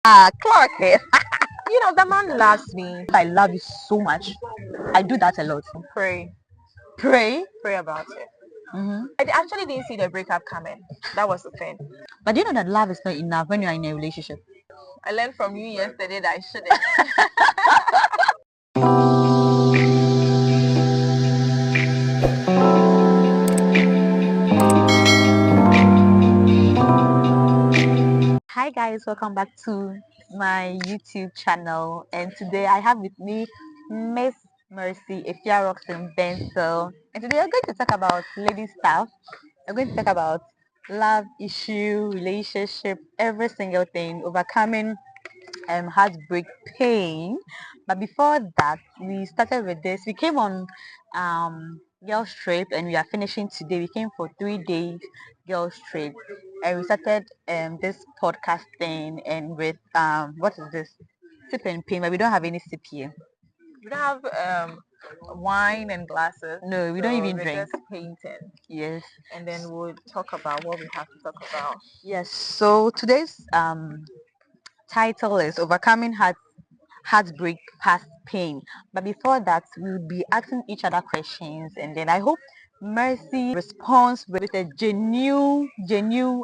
Clock it. The man loves me. I love you so much. I do that a lot. Pray, Pray. pray about it. Hmm. I actually didn't see the breakup coming. That was the thing. But do you know that love is not enough when you're in a relationship? I learned from you yesterday that I shouldn't. Hi guys, welcome back to my YouTube channel, and today I have with me Miss Mercy Roxanne Benzel, and today we're going to talk about lady stuff. We're going to talk about love issue, relationship, every single thing, overcoming heartbreak pain. But before that, we started with this. We came on girls trip, and we are finishing today. We came for 3 days girls trip, and we started this podcast thing, and with what is this, sip and pain, but we don't have any sip here. We don't have wine and glasses. No, we don't even we're drink. just painting. Yes. And then we'll talk about what we have to talk about. Yes. So today's title is overcoming heartbreak past pain. But before that, we'll be asking each other questions, and then I hope Mercy responds with a genuine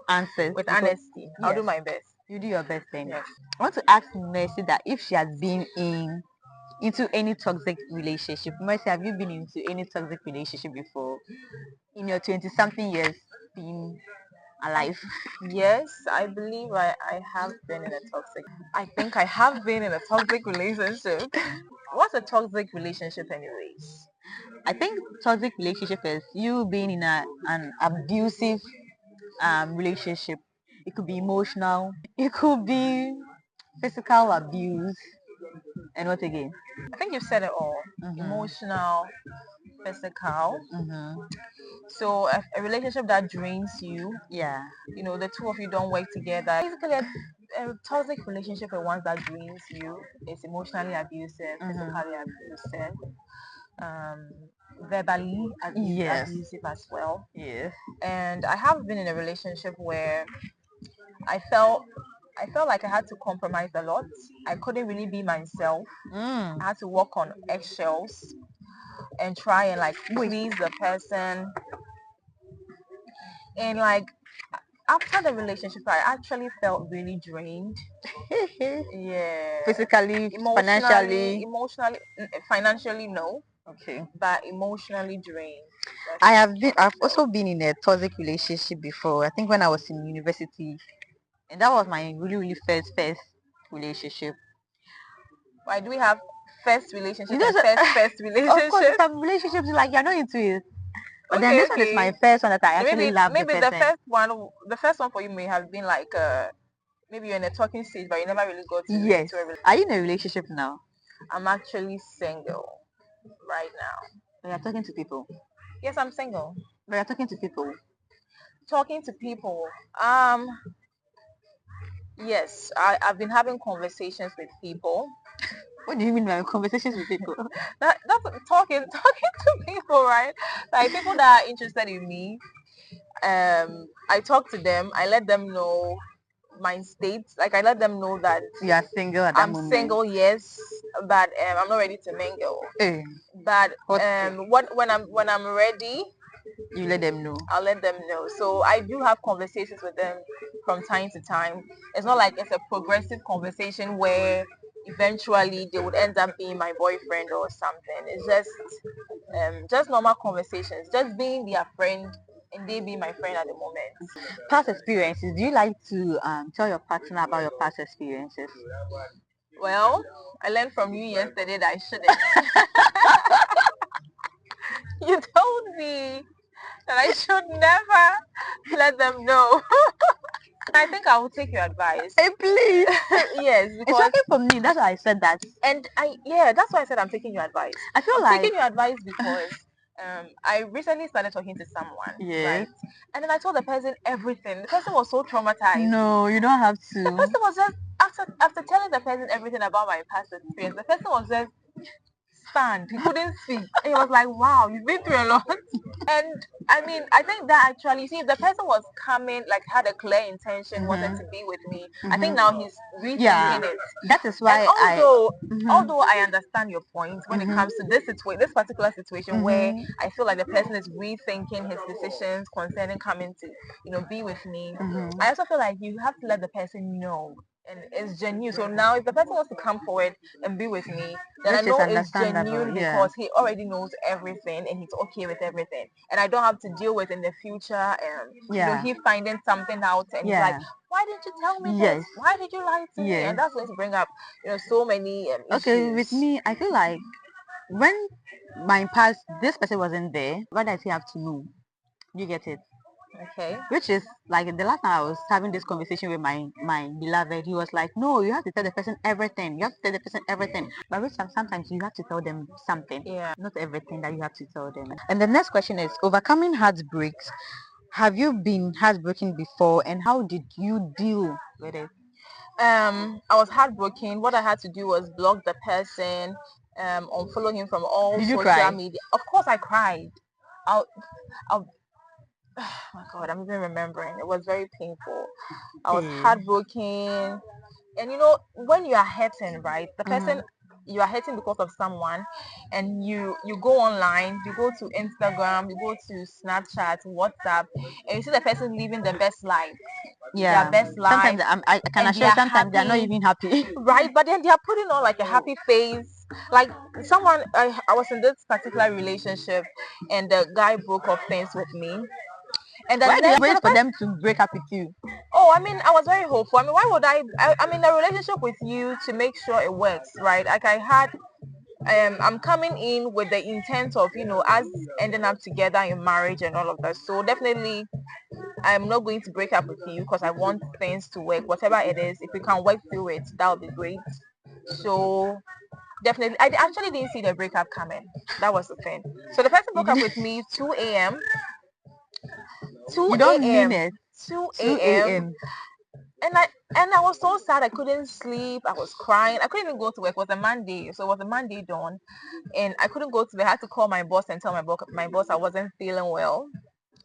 answer. With honesty. I'll do Yes, my best. you do your best then. Yes. I want to ask Mercy that if she has been into any toxic relationship. Mercy, have you been into any toxic relationship before in your 20 something years being alive? Yes, I believe I have been in a toxic. I think I have been in a toxic relationship. What's a toxic relationship anyways? I think toxic relationship is you being in an abusive relationship. It could be emotional, it could be physical abuse, and what again? I think you've said it all. Mm-hmm. Emotional, physical. Mm-hmm. So a relationship that drains you, Yeah. the two of you don't work together. Basically, a toxic relationship is one that drains you. It's emotionally abusive, Mm-hmm. physically abusive, um, verbally Yes. abusive as well. Yes. And I have been in a relationship where I felt I felt like I had to compromise a lot. I couldn't really be myself. Mm. I had to walk on eggshells and try and like Wait. please the person. And like after the relationship, I actually felt really drained. Yeah. Physically, financially. Emotionally, financially, no, Okay. but emotionally drained. I've also been in a toxic relationship before. I think when I was in university, and that was my really first relationship. Why do we have first You relationship know, and first of course, relationship? some relationships like you're not into it. But then Okay, this one is my okay. first one that I So actually love the maybe person. the first one for you may have been like maybe you're in a talking stage, but you never really got to Yes. into a relationship. Are you in a relationship now? I'm actually single right now. But you're talking to people. Yes, I'm single. But you're talking to people. Talking to people. Um, yes, I've been having conversations with people. What do you mean by conversations with people? That's talking to people, right? Like people that are interested in me. I talk to them. I let them know my state. Like I let them know that You are single at that I'm moment. single, yes, but I'm not ready to mingle. Hey, But what when I'm ready, you let them know. I'll let them know. So I do have conversations with them from time to time. It's not like it's a progressive conversation where eventually they would end up being my boyfriend or something. It's just normal conversations, just being their friend and they be my friend at the moment. Past experiences. Do you like to tell your partner about your past experiences? Well, I learned from you yesterday that I shouldn't. You told me that I should never let them know. I think I will take your advice. Hey, please. Yes, It's because working for me. That's why I said that. and that's why I said I'm taking your advice. I feel I'm like taking your advice because I recently started talking to someone, yes. right? And then I told the person everything. The person was so traumatized. No, you don't have The to. person was just after telling the person everything about my past experience, the person was just stand. He couldn't speak. And he was like, wow, you've been through a lot. And I mean, I think that actually, see, if the person was coming, like had a clear intention, wanted to be with me, I think now he's Yeah, rethinking it. that is And why I. although I understand your point when it comes to this particular situation where I feel like the person is rethinking his decisions concerning coming to, be with me, I also feel like you have to let the person know and it's genuine. So now if the person wants to come forward and be with me, then I Which is know it's understandable, genuine yeah. because he already knows everything and he's okay with everything. And I don't have to deal with in the future Yeah. he finding something out and he's like, Yeah. why didn't you tell me Yes. this? Why did you lie to me? Yes. And that's going to bring up, so many Okay, with issues. me, I feel like when my past, this person wasn't there, what does he have to know? You get it? Okay. Which is like the last time I was having this conversation with my beloved, he was like, no, you have to tell the person everything. You have to tell the person everything. But which sometimes you have to tell them something. Yeah. Not everything that you have to tell them. And the next question is overcoming heartbreaks. Have you been heartbroken before and how did you deal with it? I was heartbroken. What I had to do was block the person, unfollow him from all Did you social cry? media. Of course I cried. I'll, I'll, oh my God, I'm even remembering. It was very painful. I was heartbroken. And when you are hurting, right, the person you are hurting because of someone and you go online, you go to Instagram, you go to Snapchat, WhatsApp, and you see the person living the best life, Yeah. their best life, Sometimes I can and they assure you are sometimes they are not happy, even happy. right? But then they are putting on like a happy face. Like someone, I was in this particular relationship, and the guy broke off things with me, and Why then do you so wait the for person, them to break up with you? oh, I mean, I was very hopeful. I mean, why would I'm in a relationship with you to make sure it works, right? Like I had, I'm coming in with the intent of, us ending up together in marriage and all of that. So definitely, I'm not going to break up with you because I want things to work. Whatever it is, if we can work through it, that would be great. So definitely, I actually didn't see the breakup coming. That was the thing. So the person You broke up didn't with me 2 a.m. 2 you don't mean a.m. it. 2 2 a.m. a.m. And I was so sad. I couldn't sleep. I was crying. I couldn't even go to work. It was a Monday, so it was a Monday dawn, and I couldn't go to work. I had to call my boss and tell my boss I wasn't feeling well,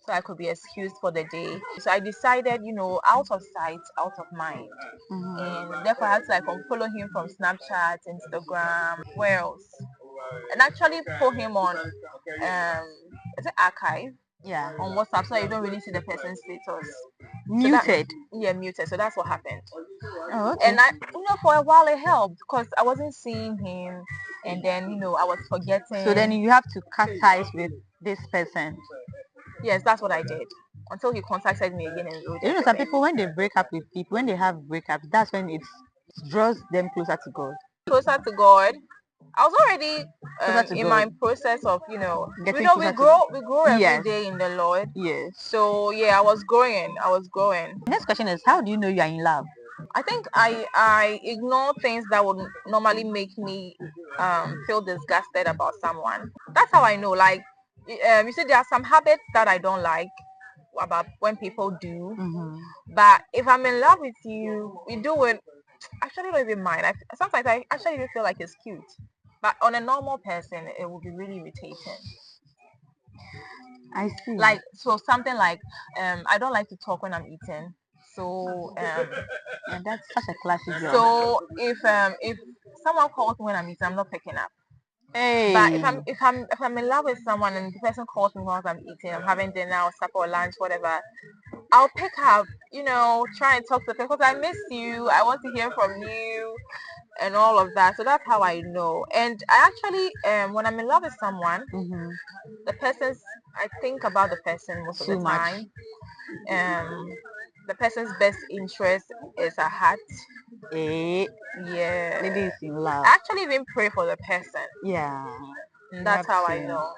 so I could be excused for the day. So I decided, out of sight, out of mind, and therefore I had to like unfollow him from Snapchat, Instagram, where else, and actually pull him on is it archive? Yeah. On WhatsApp so you don't really see the person's status. So that Muted. yeah, muted. So that's what happened. Oh, okay. And for a while it helped because I wasn't seeing him, and then I was So then forgetting. you have to cut ties with this person. Yes, that's what I did until he contacted me again and wrote You know, some everything. people when they break up with people, when they have breakups, that's when it draws them closer to God. Closer to God. I was already Closer to in God. my process of Getting closer to we grow every yes. day in the Lord. Yes. So yeah, I was growing. Next question is how do you know you are in love? I think I ignore things that would normally make me feel disgusted about someone. That's how I know. Like you see, there are some habits that I don't like about when people do. But if I'm in love with you, we do it. Actually, don't even mind. Sometimes I actually even feel like it's cute. But on a normal person, it would be really irritating. I see. Like so, something like I don't like to talk when I'm eating. So And that's such a classic girl. so if someone calls me when I'm eating, I'm not picking up. But Hey. if I'm in love with someone and the person calls me while I'm eating, I'm having dinner or supper or lunch, whatever, I'll pick up, try and talk to the person because I miss you. I want to hear from you and all of that. So that's how I know. And I actually, when I'm in love with someone, the person's, I think about the person most of the Too much. time. The person's best interest is at heart. Eh, Yeah. lady is in love. I actually even pray for the person. Yeah. And that's how I know.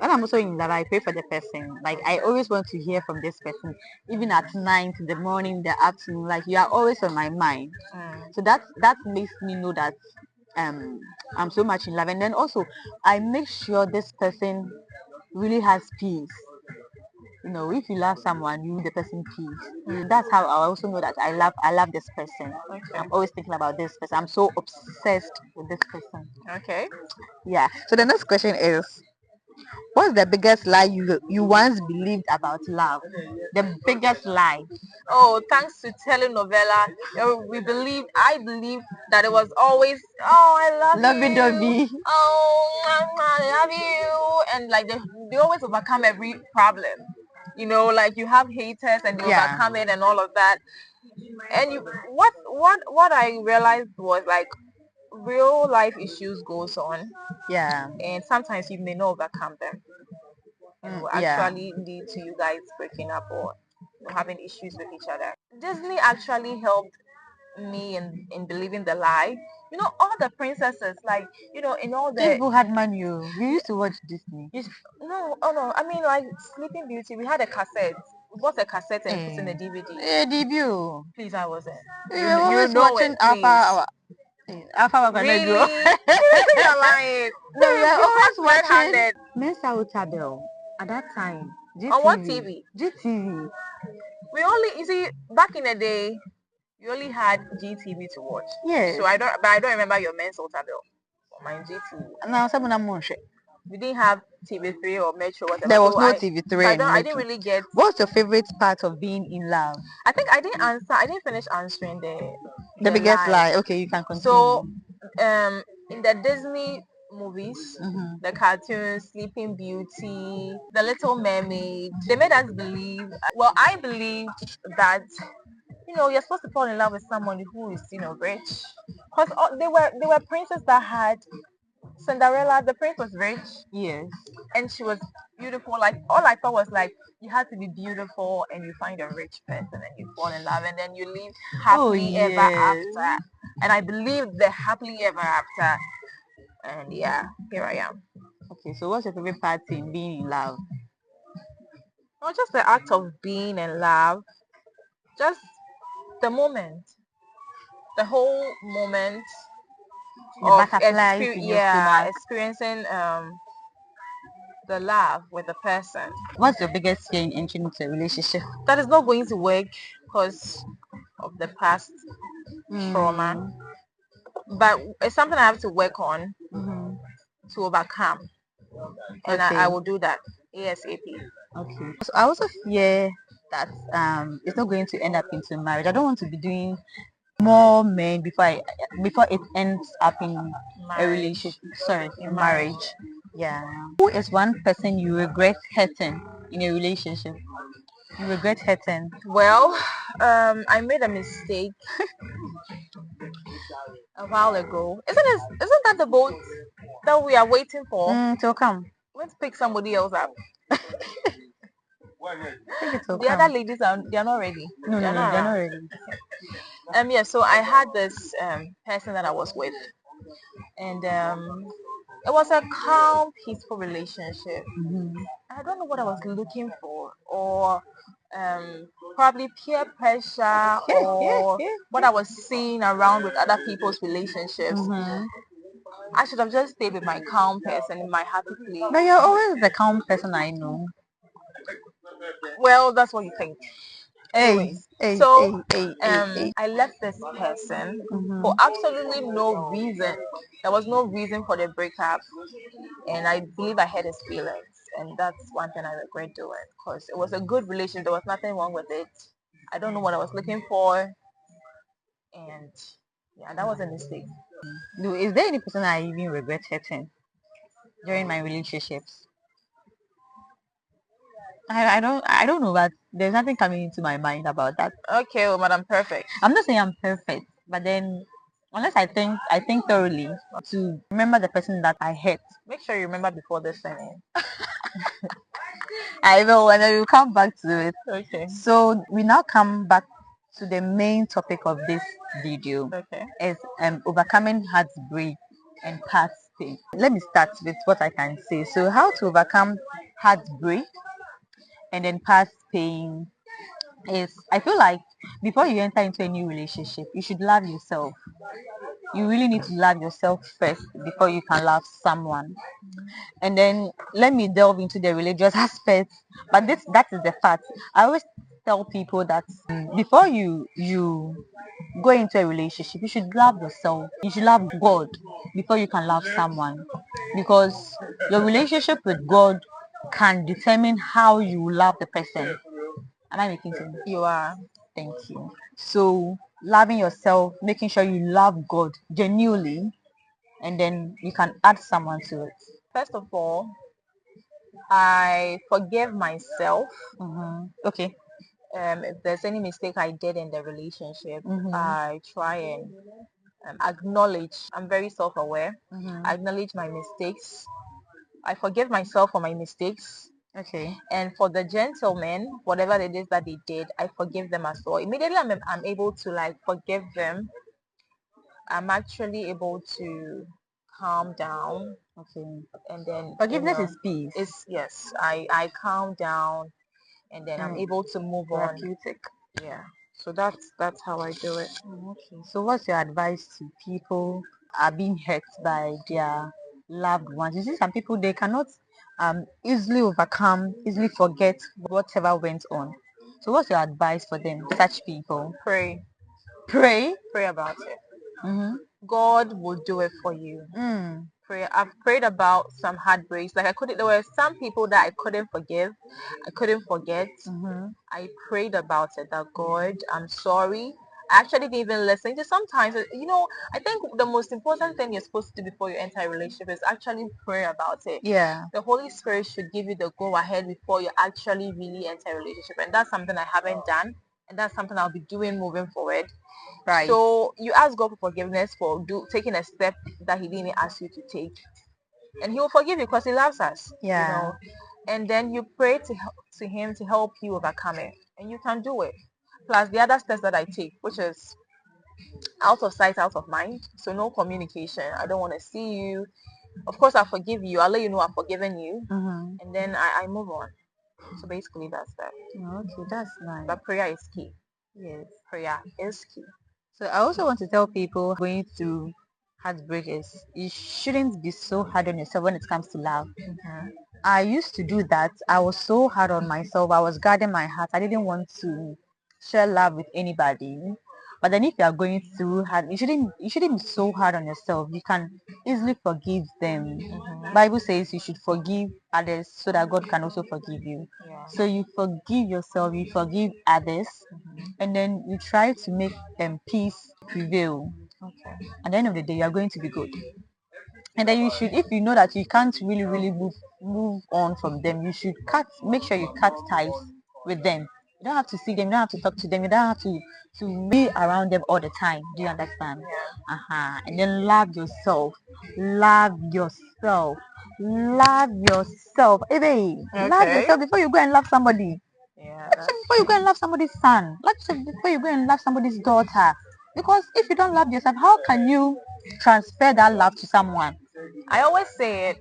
When I'm also in love, I pray for the person. Like I always want to hear from this person, even at night, in the morning, the afternoon. Like you are always on my mind. So that makes me know that I'm so much in love. And then also I make sure this person really has peace. if you love someone, you need the person peace. That's how I also know that I love this person. Okay. I'm always thinking about this person. I'm so obsessed with this person. Okay. Yeah. So the next question is, what's the biggest lie you once believed about love? The biggest lie. Oh, thanks to telenovela, I believed that it was always, oh, I love Lovey you, dovey. oh, I love you, and like they always overcome every problem. Like you have haters and they Yeah. overcome it and all of that. And what I realized was like real life issues goes on, Yeah. and sometimes you may not overcome them, and will Yeah. actually lead to you guys breaking up or having issues with each other. Disney actually helped me in believing the lie. All the princesses, like, in all You the people had manual. We used to watch Disney. no, oh no, I mean like Sleeping Beauty, we had a cassette. We bought a cassette and put in the DVD. Debut. Please, I wasn't. We You were you always know it, watching Alpha. please. Alpha Wakanegro. Really? You're lying. No, we were You always caught watching red-handed. Mensa Utabel at that time. On what GTV. TV? GTV. You see, back in the day, we only had GTV to watch. Yes. So I don't remember your men's Ultra bill on my GTV. Now, someone I'm on shit. We didn't have TV3 or Metro, whatever. There was So no I TV3 so I and don't I didn't Metro. really get. What's your favorite part of being in love? I think I didn't answer. I didn't finish answering The the biggest lie. lie. Okay, you can continue. So in the Disney movies, Mm-hmm. the cartoons, Sleeping Beauty, The Little Mermaid, they made us believe. Well, I believed that you're supposed to fall in love with someone who is rich, because they were princes that had Cinderella. The prince was rich. Yes. And she was beautiful. Like all I thought was like you had to be beautiful and you find a rich person and you fall in love and then you live happily ever after. And I believed the happily ever after. And yeah, here I am. Okay, so what's your favorite part in being in love? Not just the act of being in love, just the moment, the whole moment The of butterflies in your stomach. experiencing the love with the person. What's your biggest fear in entering into a relationship? That is not going to work because of the past trauma, but it's something I have to work on to overcome, and Okay. I will do that ASAP. Okay. So I also fear that it's not going to end up into marriage. I don't want to be doing more men before it ends up in a relationship. Sorry, in marriage. Yeah. Who is one person you regret hurting in a relationship? You regret hurting? Well, I made a mistake a while ago. Isn't that the boat that we are waiting for? So come. Let's pick somebody else up. The come. other ladies they're not ready. No, they're no, not they're not around. ready. Yeah, so I had this person that I was with, and it was a calm, peaceful relationship. I don't know what I was looking for, or probably peer pressure, or what I was seeing around with other people's relationships. I should have just stayed with my calm person in my happy place. But you're always the calm person I know. Well, that's what you think. Anyways, I left this person for absolutely no reason. There was no reason for the breakup, and I believe I hurt his feelings, and that's one thing I regret doing because it was a good relationship. There was nothing wrong with it. I don't know what I was looking for, and yeah, that was a mistake. Is there any person I even regret hurting during my relationships? I don't know, but there's nothing coming into my mind about that. Okay, well, Madam Perfect. I'm not saying I'm perfect, but then unless I think thoroughly to remember the person that I hurt. Make sure you remember before this thing. I will, and I will come back to it. Okay. So we now come back to the main topic of this video. Okay. Is overcoming heartbreak and past pain. Let me start with what I can say. So how to overcome heartbreak and then past pain is, I feel like before you enter into a new relationship, you should love yourself. You really need to love yourself first before you can love someone. And then let me delve into the religious aspect. But that is the fact. I always tell people that before you go into a relationship, you should love yourself. You should love God before you can love someone, because your relationship with God can determine how you love the person. Am I making sense? You are. Thank you. So loving yourself, making sure you love God genuinely, and then you can add someone to it. First of all, I forgive myself. Okay. If there's any mistake I did in the relationship, Mm-hmm. I try and acknowledge. I'm very self-aware. Mm-hmm. I acknowledge my mistakes. I forgive myself for my mistakes. Okay. And for the gentlemen, whatever it is that they did, I forgive them as well. Immediately I'm able to like forgive them. I'm actually able to calm down. Okay. And then Forgiveness is peace. it's yes, I calm down, and then I'm able to move on. Therapeutic. Yeah. So that's how I do it. Okay. So what's your advice to people are being hurt by their loved ones? You see, some people they cannot easily overcome, easily forget whatever went on. So what's your advice for them, such people? Pray. Pray. Pray about it. Mm-hmm. God will do it for you. Prayer. I've prayed about some heartbreaks. Like I couldn't. There were some people that I couldn't forgive. I couldn't forget. I prayed about it. That God, I'm sorry. I actually didn't even listen. Just sometimes, I think the most important thing you're supposed to do before you enter a relationship is actually pray about it. Yeah. The Holy Spirit should give you the go ahead before you actually really enter a relationship, and that's something I haven't done, and that's something I'll be doing moving forward. Right. So you ask God for forgiveness for taking a step that He didn't ask you to take, and He will forgive you because He loves us. Yeah. And then you pray to Him to help you overcome it, and you can do it. Plus the other steps that I take, which is out of sight, out of mind. So no communication. I don't want to see you. Of course, I forgive you. I'll let you know I've forgiven you, and then I move on. So basically, that's that. Okay, that's nice. But prayer is key. Yes, prayer is key. So I also want to tell people going through heartbreak is you shouldn't be so hard on yourself when it comes to love. I used to do that. I was so hard on myself. I was guarding my heart. I didn't want to share love with anybody. But then if you are going through hard, you shouldn't be so hard on yourself. You can easily forgive them. Bible says you should forgive others so that God can also forgive you. Yeah. So you forgive yourself, you forgive others, and then you try to make peace prevail. Okay. At the end of the day, you are going to be good. And then you should, if you know that you can't really move on from them, you should make sure you cut ties with them. You don't have to see them, you don't have to talk to them, you don't have to be around them all the time. Do you understand? And then love yourself. Love yourself. Love yourself. Hey, babe, love Okay. yourself before you go and love somebody. Yeah. Before you go and love somebody's son. Love yourself before you go and love somebody's daughter. Because if you don't love yourself, how can you transfer that love to someone? I always say it.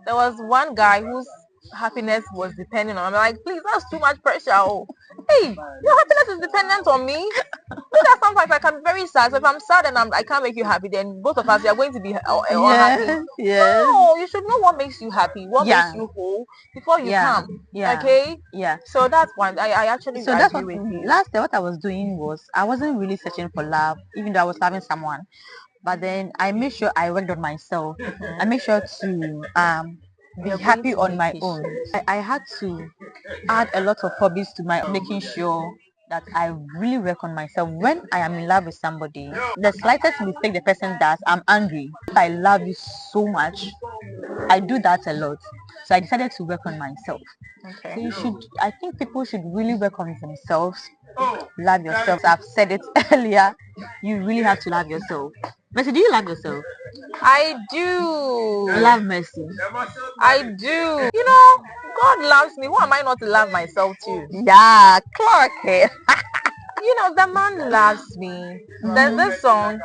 There was one guy whose happiness was dependent on. I'm like, please, that's too much pressure. Oh, hey, your happiness is dependent on me. Because sometimes I can be very sad. So if I'm sad and I can't make you happy, then both of us are going to be happy. Yes. No, you should know what makes you happy, what makes you whole before you come. Okay. Yeah. So that's one. I actually So that's agree what with you. last year what I was doing was I wasn't really searching for love, even though I was loving someone. But then I made sure I worked on myself. I made sure to be You're going happy to on make my it own. sure. I had to add a lot of hobbies to my making sure that I really work on myself. When I am in love with somebody, the slightest mistake the person does, I'm angry. If I love you so much, I do that a lot. So I decided to work on myself. Okay. So I think people should really work on themselves. Love yourself. I've said it earlier. You really have to love yourself. Mercy, do you love yourself? I do. Love Mercy. I do. God loves me. Who am I not to love myself too? Yeah, Clark. The man loves me. There's this song,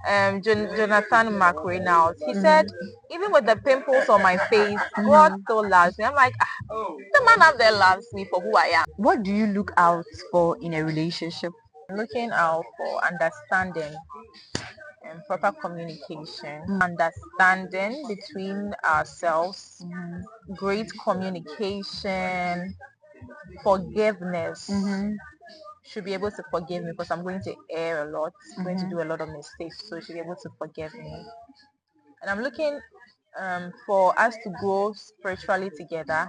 Jonathan McReynolds. He said, even with the pimples on my face, God still loves me. I'm like, the man out there loves me for who I am. What do you look out for in a relationship? I'm looking out for understanding, proper communication, understanding between ourselves, great communication, forgiveness. Should be able to forgive me because I'm going to err a lot, going to do a lot of mistakes, so she'll be able to forgive me. And I'm looking for us to grow spiritually together.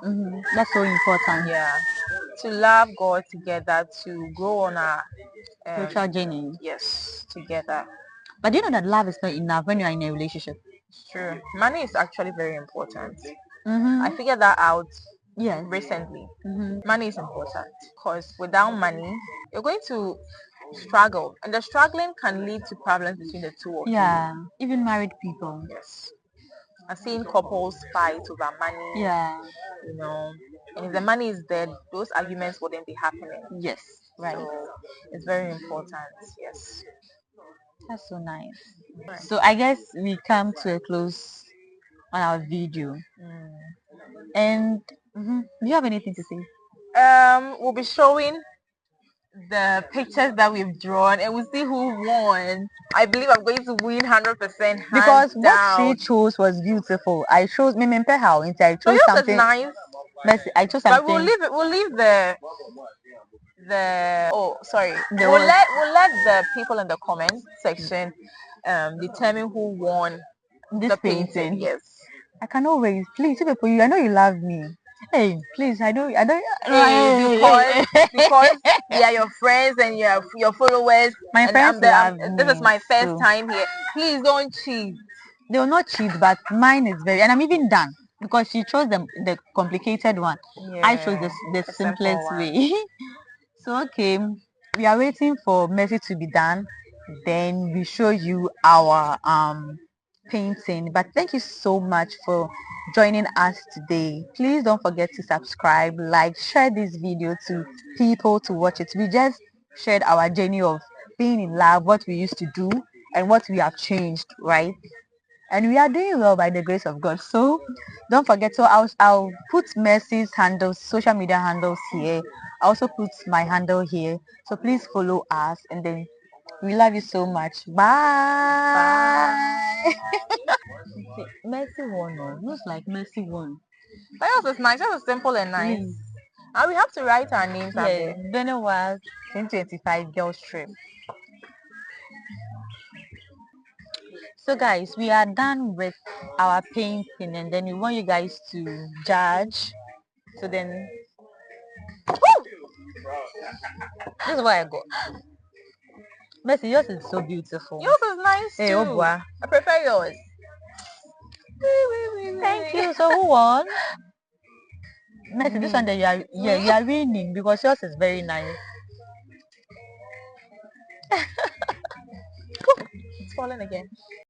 That's so important. Yeah, to love God together, to grow on our Spiritual journey. yes, together. But do you know that love is not enough when you're in a relationship? It's true. Money is actually very important. I figured that out recently. Money is important because without money, you're going to struggle, and the struggling can lead to problems between the two of you. Yeah, even married people. Yes, I've seen couples fight over money. Yeah. You know, and if the money is there, those arguments wouldn't be happening. Yes, right. So it's very important. Yes. That's so nice. So I guess we come to a close on our video. And do you have anything to say? We'll be showing the pictures that we've drawn and we'll see who won. I believe I'm going to win 100% Because what down. she chose was beautiful. I chose how I chose So yours something is nice. I chose But something. we'll leave the oh sorry. The We'll let the people in the comment section determine who won this the painting. Yes. I cannot wait. Please, people, I know you love me. Hey, please, I don't. Because they are your friends and your followers. My and friends love this is me, my first so time here. Please don't cheat. they will not cheat, but mine is very, and I'm even done because she chose the complicated one. I chose the simplest way. So okay, we are waiting for Mercy to be done. Then we show you our painting. But thank you so much for joining us today. Please don't forget to subscribe, like, share this video to people to watch it. We just shared our journey of being in love, what we used to do and what we have changed, right? And we are doing well by the grace of God. So don't forget. So I'll put Mercy's handles, social media handles here. I also put my handle here. So please follow us, and then we love you so much. Bye. Mercy won. Looks like Mercy won. That yours is nice. Yours is simple and nice. Please. And we have to write our names up Yeah, there. Benewah 2025 girls trip. So guys, we are done with our painting, and then we want you guys to judge. So then this is what I got. Mercy, yours is so beautiful. Yours is nice Hey, too. oh boy. I prefer yours. Thank you. So who won? Mercy, this one that you are winning because yours is very nice. It's falling again.